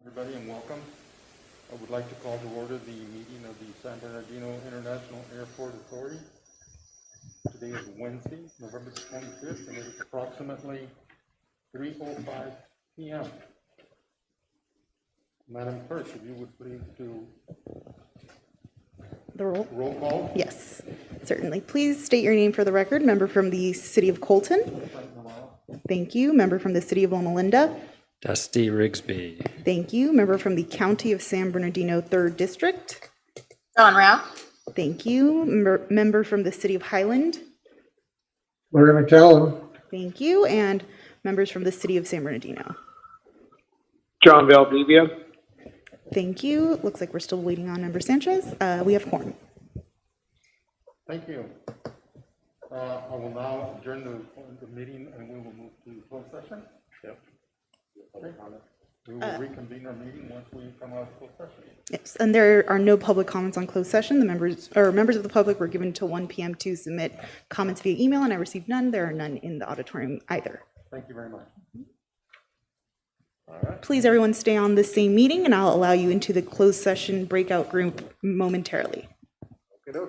everybody, and welcome. I would like to call to order the meeting of the San Bernardino International Airport Authority. Today is Wednesday, November the 25th, and it is approximately 3:05 p.m. Madam Clerk, if you would please do The roll? roll call. Yes, certainly. Please state your name for the record. Member from the City of Colton. Thank you. Member from the City of Loma Linda. Dusty Rigsby. Thank you. Member from the County of San Bernardino, 3rd District. Don Rao. Thank you. Member from the City of Highland. Larry McCallum. Thank you. And members from the City of San Bernardino. John Valdivia. Thank you. Looks like we're still waiting on Member Sanchez. We have quorum. Thank you. I will now adjourn the meeting, and we will move to closed session. Yep. Okay. We will reconvene our meeting once we come out of closed session. Yes, and there are no public comments on closed session. The members of the public were given until 1 p.m. to submit comments via email, and I received none. There are none in the auditorium either. Thank you very much. All right. Please, everyone, stay on the same meeting, and I'll allow you into the closed session breakout group momentarily. Okay.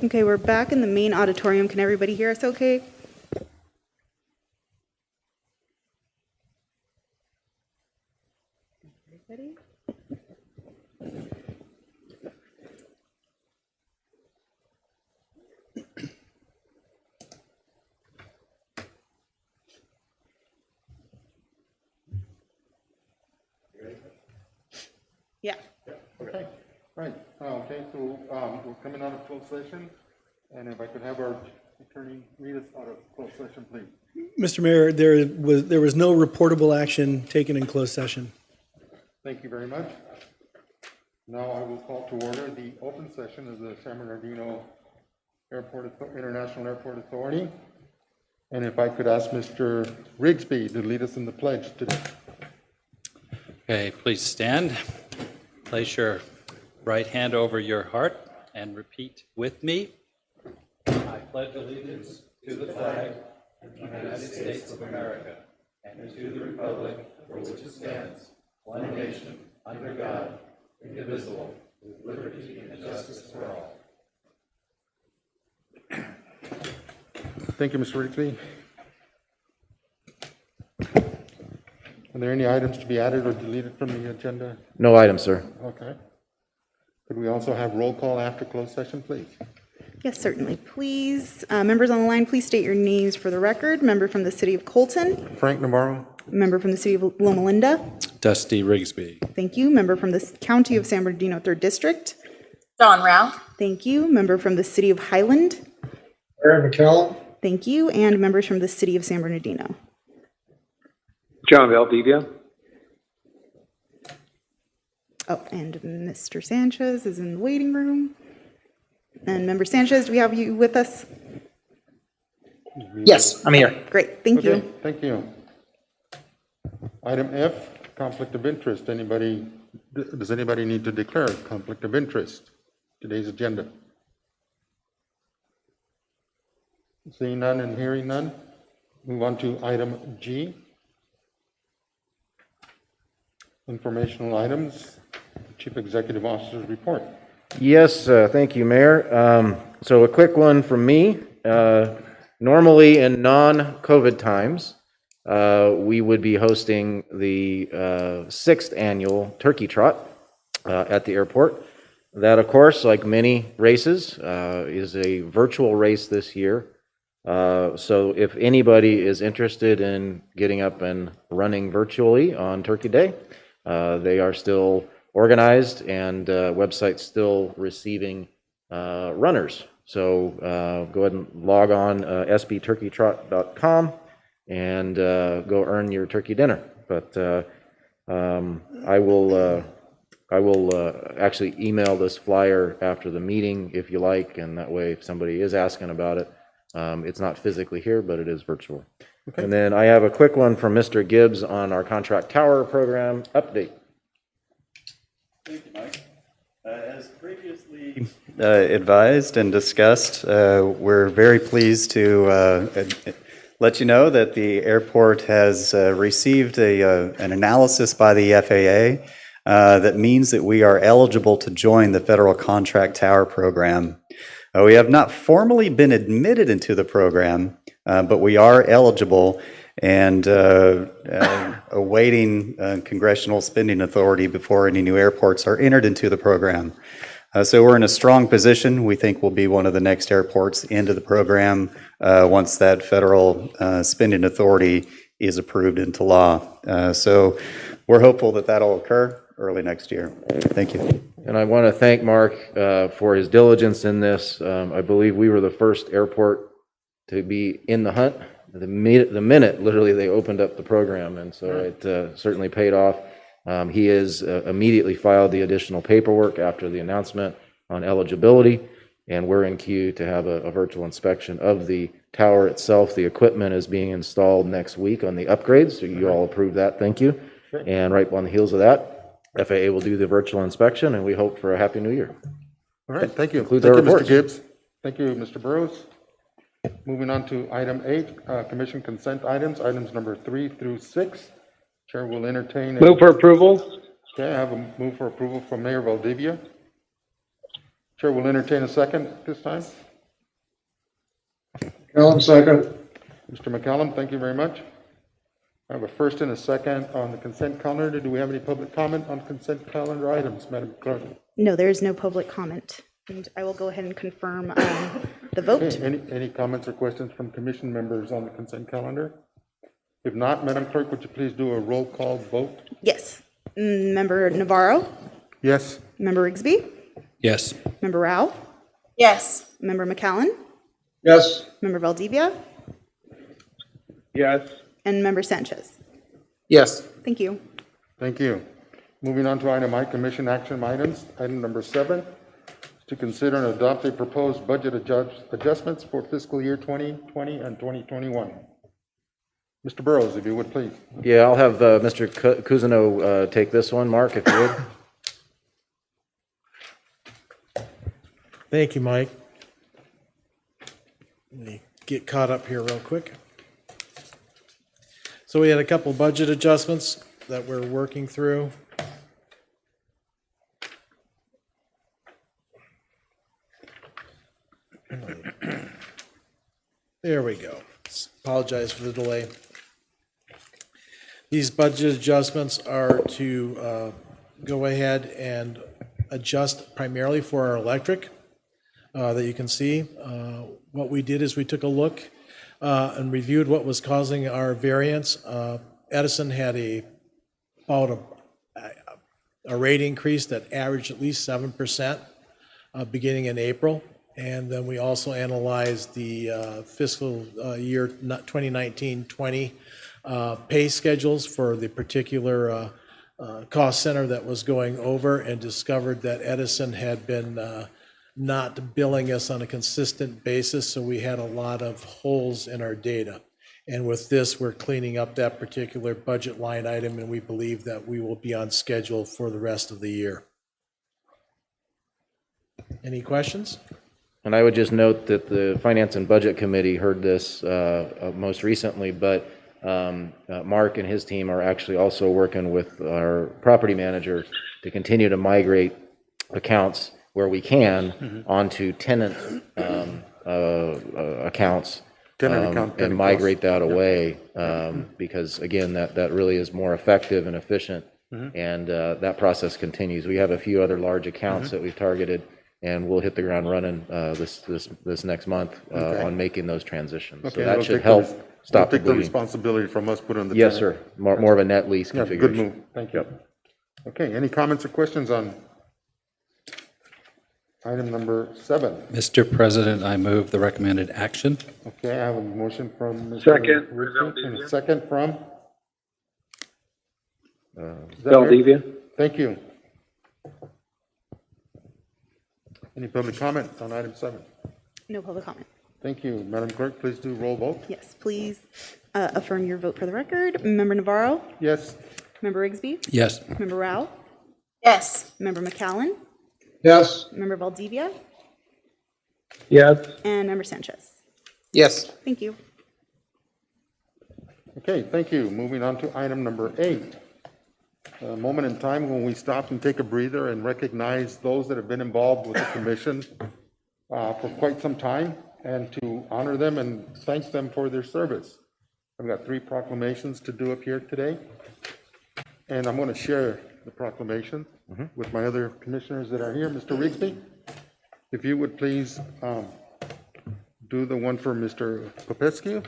Okay, we're back in the main auditorium. Can everybody hear us okay? Everybody? Yeah. Okay, right, okay, so, we're coming out of closed session, and if I could have our attorney read us out of closed session, please. Mr. Mayor, there was no reportable action taken in closed session. Thank you very much. Now I will call to order the open session of the San Bernardino International Airport Authority. And if I could ask Mr. Rigsby to lead us in the pledge today. Okay, please stand. Place your right hand over your heart and repeat with me. I pledge allegiance to the flag of the United States of America and to the republic for which it stands, one nation, under God, indivisible, with liberty and justice for all. Thank you, Mr. Rigsby. Are there any items to be added or deleted from the agenda? No item, sir. Okay. Could we also have roll call after closed session, please? Yes, certainly. Please, members on the line, please state your names for the record. Member from the City of Colton. Frank Navarro? Member from the City of Loma Linda. Dusty Rigsby. Thank you. Member from the County of San Bernardino, 3rd District. Dawn Rao. Thank you. Member from the City of Highland. Larry McCallum, Thank you. And members from the City of San Bernardino. John Valdivia, Oh, and Mr. Sanchez is in the waiting room. And Member Sanchez, do we have you with us? Yes, I'm here. Great, thank Okay, you. thank you. Item F, conflict of interest. Does anybody need to declare a conflict of interest? Today's agenda. Seeing none and hearing none, move on to item G. Informational items, Chief Executive Officer's report. Yes, thank you, Mayor. So a quick one from me. Normally in non-COVID times, we would be hosting the 6th annual Turkey Trot at the airport. That, of course, like many races, is a virtual race this year. So if anybody is interested in getting up and running virtually on Turkey Day, they are still organized and website's still receiving runners. So go ahead and log on sbturkeytrot.com and go earn your turkey dinner. But I will actually email this flyer after the meeting if you like, and that way if somebody is asking about it, it's not physically here, but it is virtual. Okay. And then I have a quick one from Mr. Gibbs on our contract tower program update. Thank you, Mike. As previously advised and discussed, we're very pleased to let you know that the airport has received an analysis by the FAA that means that we are eligible to join the federal contract tower program. We have not formally been admitted into the program, but we are eligible and awaiting congressional spending authority before any new airports are entered into the program. So we're in a strong position. We think we'll be one of the next airports into the program once that federal spending authority is approved into law. So we're hopeful that that'll occur early next year. Thank you. And I want to thank Mark for his diligence in this. I believe we were the first airport to be in the hunt the minute literally they opened up the program, and so it certainly paid off. He has immediately filed the additional paperwork after the announcement on eligibility, and we're in queue to have a virtual inspection of the tower itself. The equipment is being installed next week on the upgrades, so you all approved that, thank you. Sure. And right on the heels of that, FAA will do the virtual inspection, and we hope for a happy new year. All right, thank you. Concludes Thank our you, reports. Mr. Gibbs. Thank you, Mr. Burrows. Moving on to item 8, commission consent items, items number 3 through 6. Chair will entertain. move for approval. Okay, I have a move for approval from Mayor Valdivia. Chair will entertain a second at this time. McCallum, second. Mr. McCallum, thank you very much. I have a first and a second on the consent calendar. Do we have any public comment on consent calendar items, Madam Clerk? No, there is no public comment. And I will go ahead and confirm the vote. Okay, any comments or questions from commission members on the consent calendar? If not, Madam Clerk, would you please do a roll call vote? Yes. Member Navarro, Yes. Member Rigsby, Yes. Member Rao, Yes. Member McCallan, Yes. Member Valdivia, Yes. and Member Sanchez. Yes. Thank you. Thank you. Moving on to item I, commission action items. Item number 7 is to consider and adopt a proposed budget adjustments for fiscal year 2020 and 2021. Mr. Burrows, if you would, please. Yeah, I'll have Mr. Cousineau take this one. Mark, if you would. Thank you, Mike. Let me get caught up here real quick. So we had a couple budget adjustments that we're working through. There we go. Apologize for the delay. These budget adjustments are to go ahead and adjust primarily for our electric that you can see. What we did is we took a look and reviewed what was causing our variance. Edison had about a rate increase that averaged at least 7% beginning in April. And then we also analyzed the fiscal year 2019-20 pay schedules for the particular cost center that was going over, and discovered that Edison had been not billing us on a consistent basis, so we had a lot of holes in our data. And with this, we're cleaning up that particular budget line item, and we believe that we will be on schedule for the rest of the year. Any questions? And I would just note that the Finance and Budget Committee heard this most recently, but Mark and his team are actually also working with our property manager to continue to migrate accounts where we can onto tenant accounts. And migrate that away, because again, that really is more effective and efficient, and that process continues. We have a few other large accounts that we've targeted, and we'll hit the ground running this next month on making those transitions. So that should help stop the Take the bleeding. responsibility from us, put on the. Yes, tenant. sir. More of a net lease Yeah, configuration. good move. Thank you. Okay, any comments or questions on item number 7? Mr. President, I move the recommended action. Okay, I have a motion from Mr. Second. Ritchie and a second from? Is that right? Valdivia. Thank you. Any public comment on item 7? No public comment. Thank you. Madam Clerk, please do roll vote. Yes, please affirm your vote for the record. Member Navarro, Yes. Member Rigsby, Yes. Member Rao, Yes. Member McCallan, Yes. Member Valdivia, Yes. and Member Sanchez. Yes. Thank you. Okay, thank you. Moving on to item number 8. A moment in time when we stop and take a breather and recognize those that have been involved with the commission for quite some time, and to honor them and thank them for their service. I've got 3 proclamations to do up here today, and I'm going to share the proclamation with my other commissioners that are here. Mr. Rigsby, if you would please do the one for Mr. Popescu.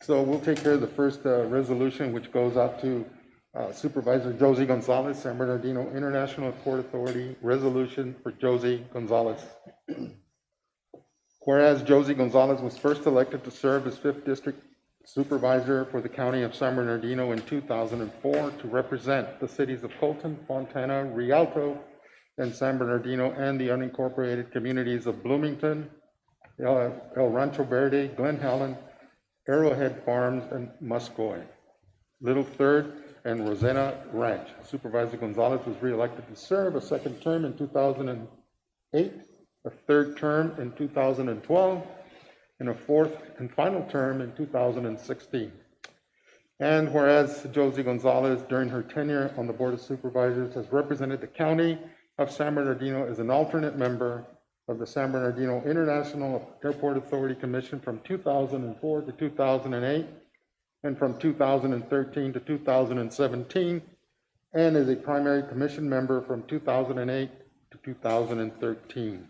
So we'll take care of the first resolution, which goes out to Supervisor Josie Gonzalez, San Bernardino International Port Authority, resolution for Josie Gonzalez. Whereas Josie Gonzalez was first elected to serve as 5th District Supervisor for the County of San Bernardino in 2004 to represent the cities of Colton, Fontana, Rialto, and San Bernardino, and the unincorporated communities of Bloomington, El Rancho Verde, Glen Helen, Arrowhead Farms, and Muscoy. Little Third and Rosanna Ranch. Supervisor Gonzalez was reelected to serve a second term in 2000 a third term in 2012, and a fourth and final term in 2016. And whereas Josie Gonzalez, during her tenure on the Board of Supervisors, has represented the County of San Bernardino as an alternate member of the San Bernardino International Airport Authority Commission from 2004 to 2008, and from 2013 to 2017, and is a primary commission member from 2008 to 2013.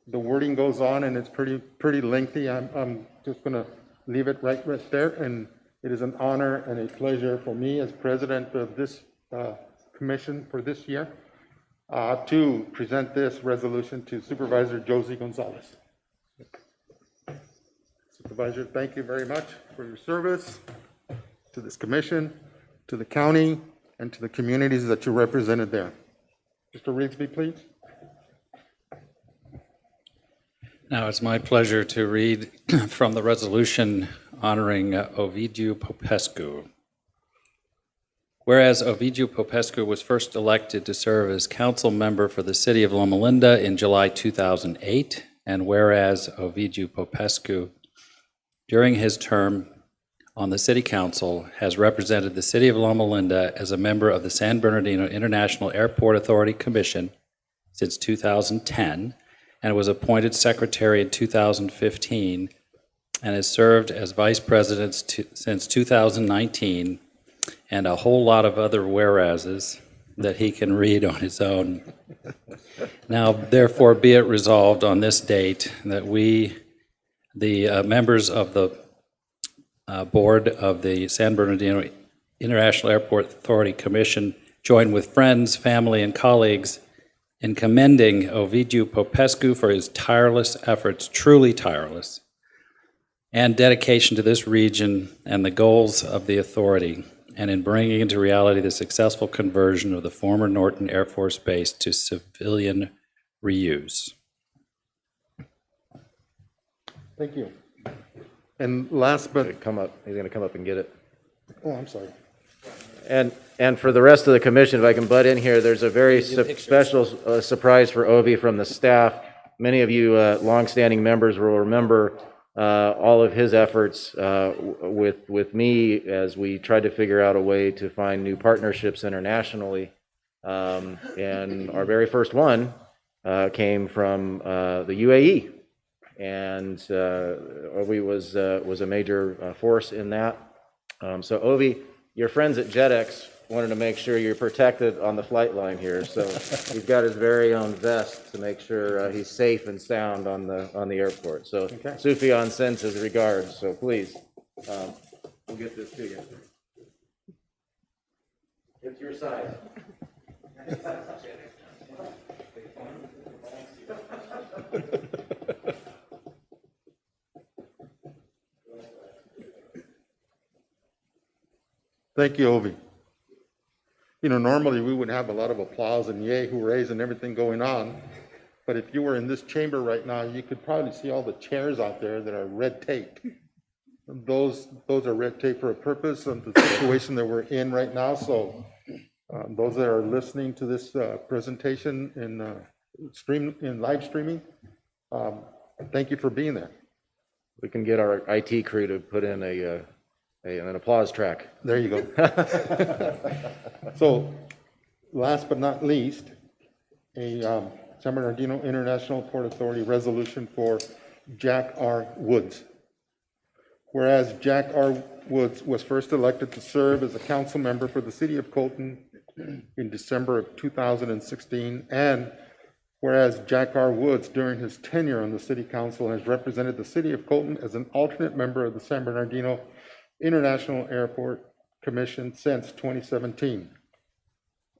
The wording goes on, and it's pretty lengthy. I'm just going to leave it right there, and it is an honor and a pleasure for me as president of this commission for this year to present this resolution to Supervisor Josie Gonzalez. Supervisor, thank you very much for your service to this commission, to the county, and to the communities that you represented there. Mr. Rigsby, please. Now it's my pleasure to read from the resolution honoring Ovidiu Popescu. Whereas Ovidiu Popescu was first elected to serve as council member for the city of Loma Linda in July 2008, and whereas Ovidiu Popescu, during his term on the city council, has represented the city of Loma Linda as a member of the San Bernardino International Airport Authority Commission since 2010, and was appointed secretary in 2015, and has served as vice president since 2019, and a whole lot of other whereases that he can read on his own. Now, therefore, be it resolved on this date that we, the members of the board of the San Bernardino International Airport Authority Commission, join with friends, family, and colleagues in commending Ovidiu Popescu for his tireless efforts, truly tireless, and dedication to this region and the goals of the authority, and in bringing into reality the successful conversion of the former Norton Air Force Base to civilian reuse. Thank you. And last but, He's going to come up and get it. oh, I'm sorry. And for the rest of the commission, if I can butt in here, there's a very special surprise for Ovi from the staff. Many of you longstanding members will remember all of his efforts with me as we tried to figure out a way to find new partnerships internationally. And our very first one came from the UAE. And Ovi was a major force in that. So Ovi, your friends at JetX wanted to make sure you're protected on the flight line here. So he's got his very own vest to make sure he's safe and sound on the airport. So Okay. Sufjan sends his regards. So please, we'll get this to you. It's your size. Thank you, Ovi. You know, normally we would have a lot of applause and yay, hoorays and everything going on. But if you were in this chamber right now, you could probably see all the chairs out there that are red tape. Those are red tape for a purpose of the situation that we're in right now. So those that are listening to this presentation in live streaming, thank you for being there. We can get our IT crew to put in an applause track. There you go. So, last but not least, a San Bernardino International Port Authority resolution for Jack R. Woods. Whereas Jack R. Woods was first elected to serve as a council member for the city of Colton in December of 2016, and whereas Jack R. Woods, during his tenure on the city council, has represented the city of Colton as an alternate member of the San Bernardino International Airport Commission since 2017.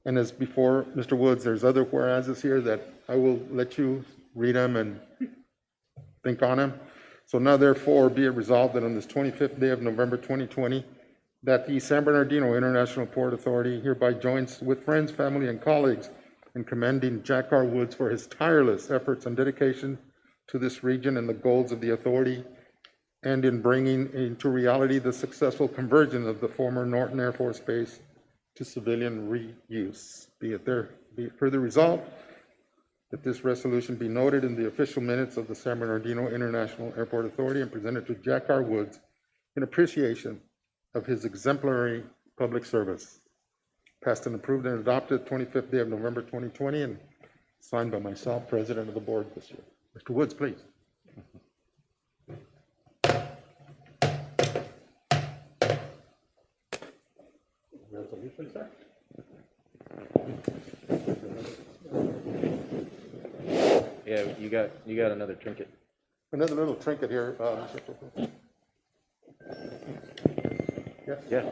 And as before, Mr. Woods, there's other whereases here that I will let you read them and think on them. So now therefore be it resolved that on this 25th day of November 2020, that the San Bernardino International Port Authority hereby joins with friends, family, and colleagues in commending Jack R. Woods for his tireless efforts and dedication to this region and the goals of the authority, and in bringing into reality the successful conversion of the former Norton Air Force Base to civilian reuse. Be it further resolved that this resolution be noted in the official minutes of the San Bernardino International Airport Authority and presented to Jack R. Woods in appreciation of his exemplary public service. Passed and approved and adopted 25th day of November 2020 and signed by myself, President of the Board this year. Mr. Woods, please. Resolution, sir. Yeah, you got another trinket. Another little trinket here. Yes. Yeah.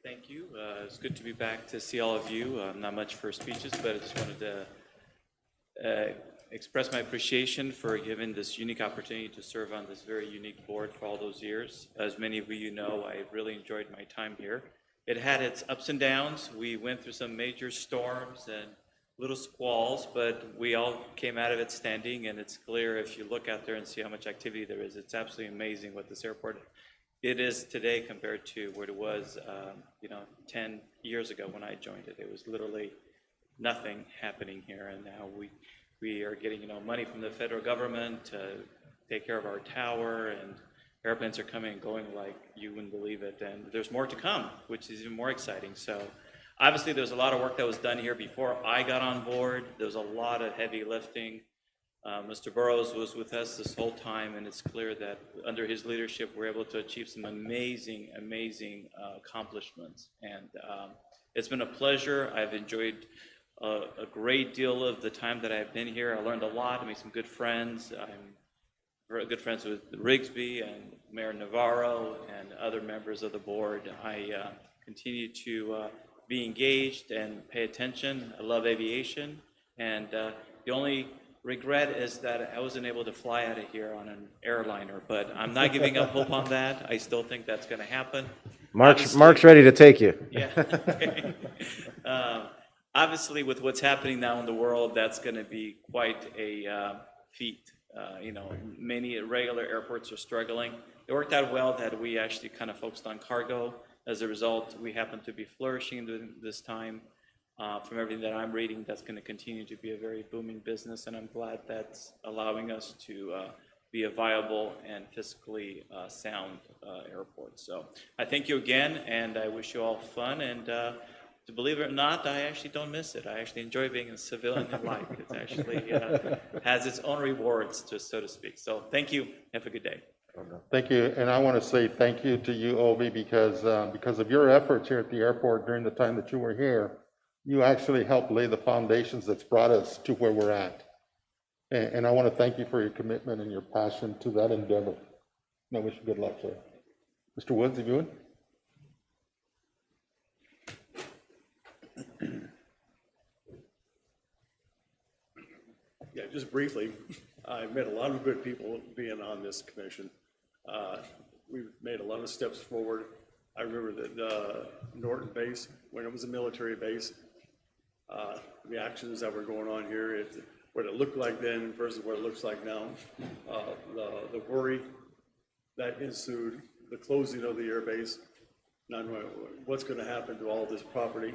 Thank you. It's good to be back to see all of you. Not much for speeches, but I just wanted to express my appreciation for giving this unique opportunity to serve on this very unique board for all those years. As many of you know, I really enjoyed my time here. It had its ups and downs. We went through some major storms and little squalls, but we all came out of it standing, and it's clear if you look out there and see how much activity there is. It's absolutely amazing what this airport it is today compared to what it was 10 years ago when I joined it. It was literally nothing happening here, and now we are getting money from the federal government to take care of our tower, and airplanes are coming and going like you wouldn't believe it, and there's more to come, which is even more exciting. So obviously there's a lot of work that was done here before I got on board. There was a lot of heavy lifting. Mr. Burrows was with us this whole time, and it's clear that under his leadership we're able to achieve some amazing accomplishments, and it's been a pleasure. I've enjoyed a great deal of the time that I've been here. I learned a lot. I made some good friends. I'm very good friends with Rigsby and Mayor Navarro and other members of the board. I continue to be engaged and pay attention. I love aviation, and the only regret is that I wasn't able to fly out of here on an airliner, but I'm not giving up hope on that. I still think that's going to happen. Mark's ready to take you. Yeah. Obviously, with what's happening now in the world, that's going to be quite a feat. Many regular airports are struggling. It worked out well that we actually kind of focused on cargo. As a result, we happen to be flourishing during this time. From everything that I'm reading, that's going to continue to be a very booming business, and I'm glad that's allowing us to be a viable and fiscally sound airport. So I thank you again, and I wish you all fun, and to believe it or not, I actually don't miss it. I actually enjoy being a civilian in life. It actually has its own rewards, so to speak. So thank you. Have a good day. Thank you, and I want to say thank you to you, Obi, because of your efforts here at the airport during the time that you were here. You actually helped lay the foundations that's brought us to where we're at. And I want to thank you for your commitment and your passion to that endeavor. And I wish you good luck, sir. Mr. Woods, if you would. Yeah, just briefly, I've met a lot of good people being on this commission. We've made a lot of steps forward. I remember that Norton base, when it was a military base, the actions that were going on here, what it looked like then versus what it looks like now, the worry that ensued, the closing of the air base, not knowing what's going to happen to all this property.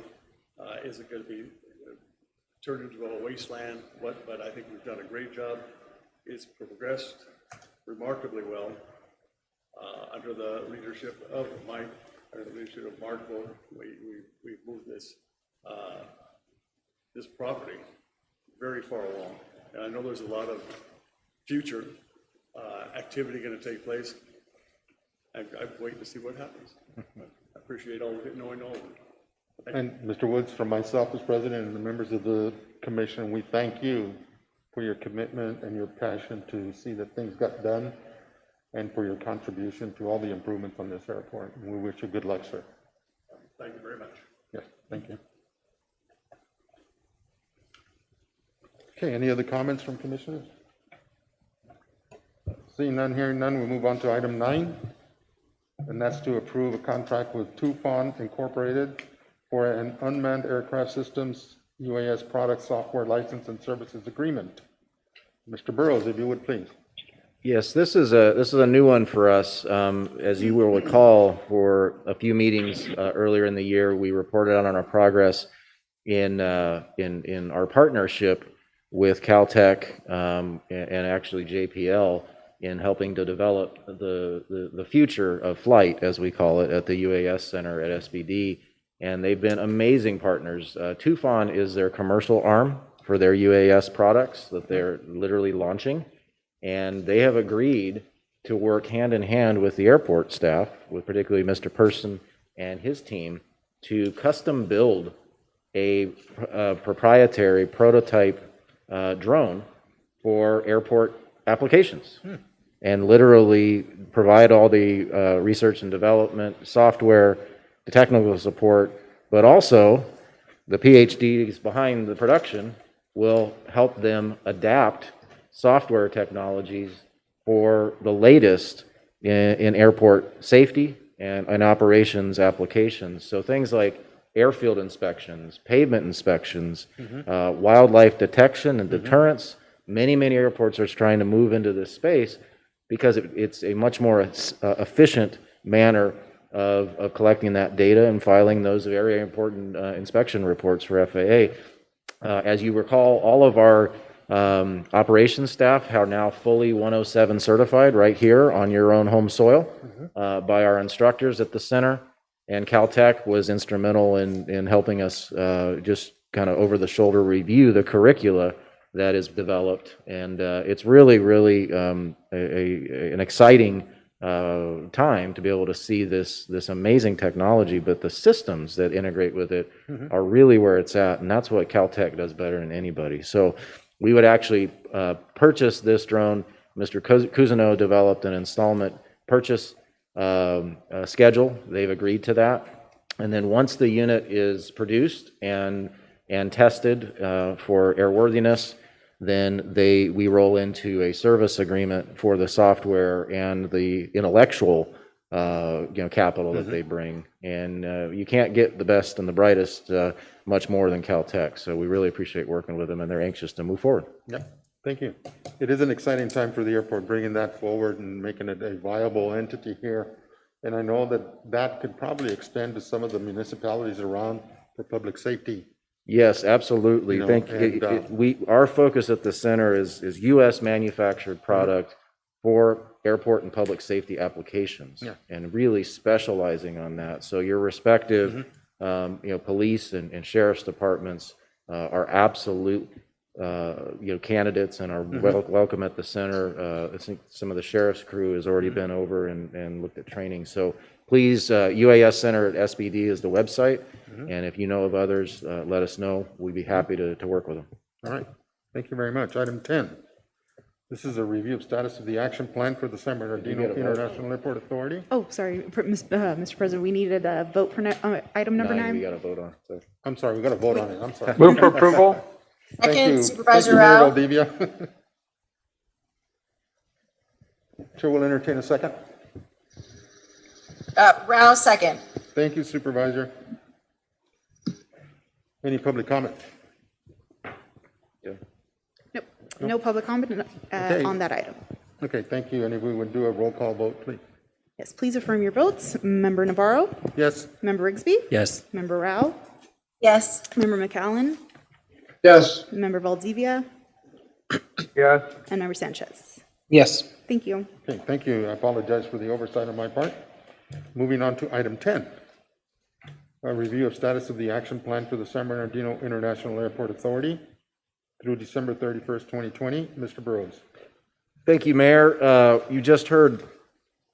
Is it going to be turned into a wasteland? But I think we've done a great job. It's progressed remarkably well under the leadership of Mike, under the leadership of Mark. We've moved this property very far along, and I know there's a lot of future activity going to take place. I'm waiting to see what happens. I appreciate all of it, knowing all of it. And Mr. Woods, from myself as president and the members of the commission, we thank you for your commitment and your passion to see that things got done, and for your contribution to all the improvements on this airport. And we wish you good luck, sir. Thank you very much. Yes, thank you. Okay, any other comments from commissioners? Seeing none, hearing none, we move on to item 9, and that's to approve a contract with Tufon Incorporated for an unmanned aircraft systems UAS product software license and services agreement. Mr. Burrows, if you would please. Yes, this is a new one for us. As you will recall, for a few meetings earlier in the year, we reported on our progress in our partnership with Caltech and actually JPL in helping to develop the future of flight, as we call it, at the UAS Center at SBD. And they've been amazing partners. Tufan is their commercial arm for their UAS products that they're literally launching. And they have agreed to work hand in hand with the airport staff, with particularly Mr. Person and his team, to custom build a proprietary prototype drone for airport applications. And literally provide all the research and development, software, the technical support, but also the PhDs behind the production will help them adapt software technologies for the latest in airport safety and operations applications. So things like airfield inspections, pavement inspections, wildlife detection and deterrence. Many airports are trying to move into this space because it's a much more efficient manner of collecting that data and filing those very important inspection reports for FAA. As you recall, all of our operations staff are now fully 107 certified right here on your own home soil by our instructors at the center. And Caltech was instrumental in helping us just kind of over the shoulder review the curricula that is developed. And it's really an exciting time to be able to see this amazing technology, but the systems that integrate with it are really where it's at. And that's what Caltech does better than anybody. So we would actually purchase this drone. Mr. Cousineau developed an installment purchase schedule. They've agreed to that. And then once the unit is produced and tested for airworthiness, then we roll into a service agreement for the software and the intellectual capital that they bring. And you can't get the best and the brightest much more than Caltech. So we really appreciate working with them, and they're anxious to move forward. Yeah, thank you. It is an exciting time for the airport, bringing that forward and making it a viable entity here. And I know that could probably extend to some of the municipalities around for public safety. Yes, absolutely. Our focus at the center is U.S. manufactured product for airport and public safety applications, and really specializing on that. So your respective, police and sheriff's departments are absolute, candidates and are welcome at the center. I think some of the sheriff's crew has already been over and looked at training. So please, UAS Center at SBD is the website. And if you know of others, let us know. We'd be happy to work with them. All right. Thank you very much. Item 10. This is a review of status of the action plan for the San Bernardino International Airport Authority. Oh, sorry, Mr. President, we needed a vote for item number 9. We got to vote on. So. I'm sorry, we got to vote on it. I'm sorry. Move for approval. Thank Second, you. Supervisor Thank you, Mayor Rao. Valdivia. Chair will entertain a second. Rao, second. Thank you, Supervisor. Any public comment? Nope, no public comment on that item. Okay, thank you. And if we would do a roll call vote, please. Yes, please affirm your votes. Member Navarro? Yes. Member Rigsby? Yes. Member Rao? Yes. Member McAllen? Yes. Member Valdivia? Yes. And Member Sanchez? Yes. Thank you. Okay, thank you. I apologize for the oversight on my part. Moving on to item 10. A review of status of the action plan for the San Bernardino International Airport Authority through December 31st, 2020. Mr. Burrows. Thank you, Mayor. You just heard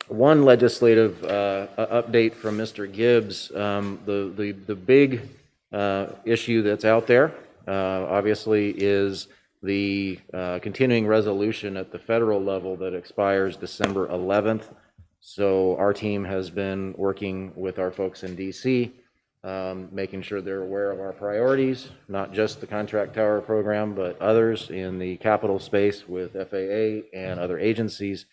one legislative update from Mr. Gibbs. The big issue that's out there, obviously, is the continuing resolution at the federal level that expires December 11th. So our team has been working with our folks in DC, making sure they're aware of our priorities, not just the contract tower program, but others in the capital space with FAA and other agencies.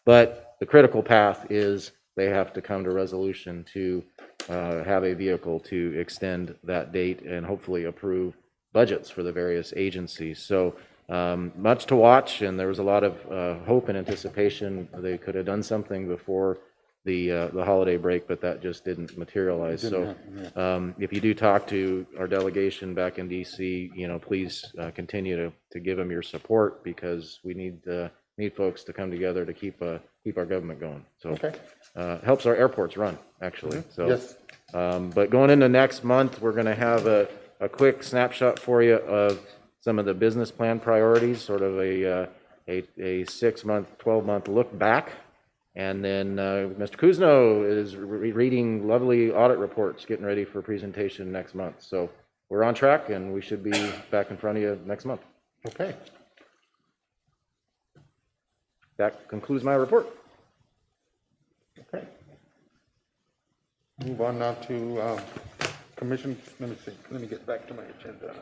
But the critical path is they have to come to resolution to have a vehicle to extend that date and hopefully approve budgets for the various agencies. So much to watch, and there was a lot of hope and anticipation. They could have done something before the holiday break, but that just didn't materialize. So if you do talk to our delegation back in DC, please continue to give them your support, because we need folks to come together to keep our government going. So helps our airports run, actually. So Yes. but going into next month, we're going to have a quick snapshot for you of some of the business plan priorities, sort of a 6-month, 12-month look back. And then Mr. Kuzno is reading lovely audit reports, getting ready for presentation next month. So we're on track, and we should be back in front of you next month. Okay. That concludes my report. Okay. Move on now to commission. Let me see. Let me get back to my agenda.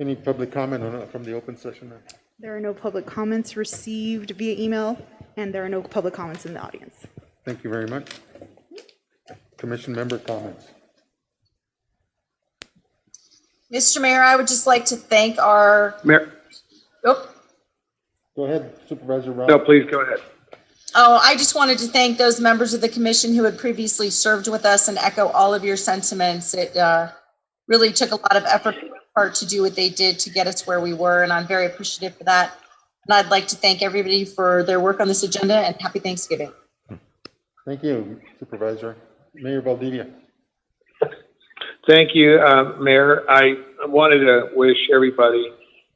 Any public comment from the open session? There are no public comments received via email, and there are no public comments in the audience. Thank you very much. Commission member comments. Mr. Mayor, I would just like to thank our, Mayor, oh, Go ahead, Supervisor Rob. no, please go ahead. I just wanted to thank those members of the commission who had previously served with us and echo all of your sentiments. It really took a lot of effort on their part to do what they did to get us where we were, and I'm very appreciative for that. And I'd like to thank everybody for their work on this agenda, and happy Thanksgiving. Thank you, Supervisor. Mayor Valdivia. Thank you, Mayor. I wanted to wish everybody,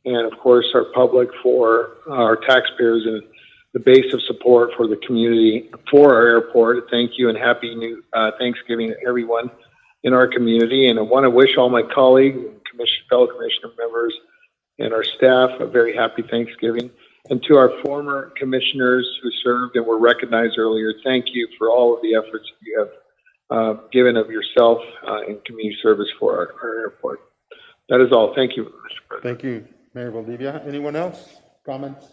and of course our public, for our taxpayers and the base of support for the community, for our airport. Thank you, and happy new Thanksgiving to everyone in our community. And I want to wish all my colleagues and fellow commissioner members and our staff a very happy Thanksgiving. And to our former commissioners who served and were recognized earlier, thank you for all of the efforts you have given of yourself in community service for our airport. That is all. Thank you, Mr. President. Thank you, Mayor Valdivia. Anyone else? Comments?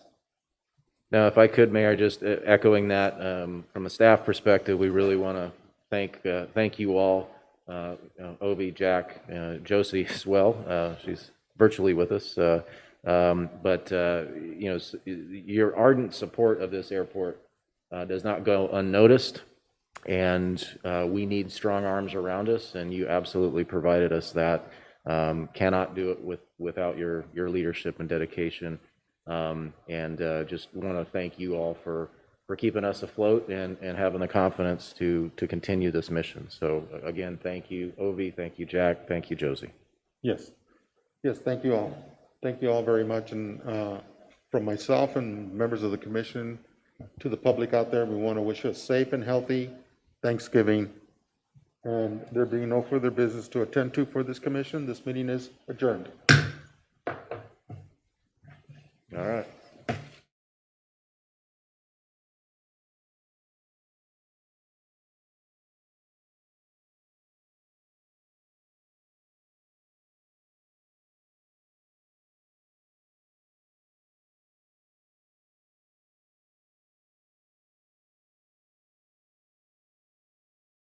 Now, if I could, Mayor, just echoing that, from a staff perspective, we really want to thank you all, Obi, Jack, Josie as well. She's virtually with us. But your ardent support of this airport does not go unnoticed, and we need strong arms around us, and you absolutely provided us that. Cannot do it without your leadership and dedication. And just want to thank you all for keeping us afloat and having the confidence to continue this mission. So again, thank you, Ovi, thank you, Jack, thank you, Josie. Yes. Yes, thank you all. Thank you all very much. And from myself and members of the commission to the public out there, we want to wish you a safe and healthy Thanksgiving. And there being no further business to attend to for this commission, this meeting is adjourned. All right.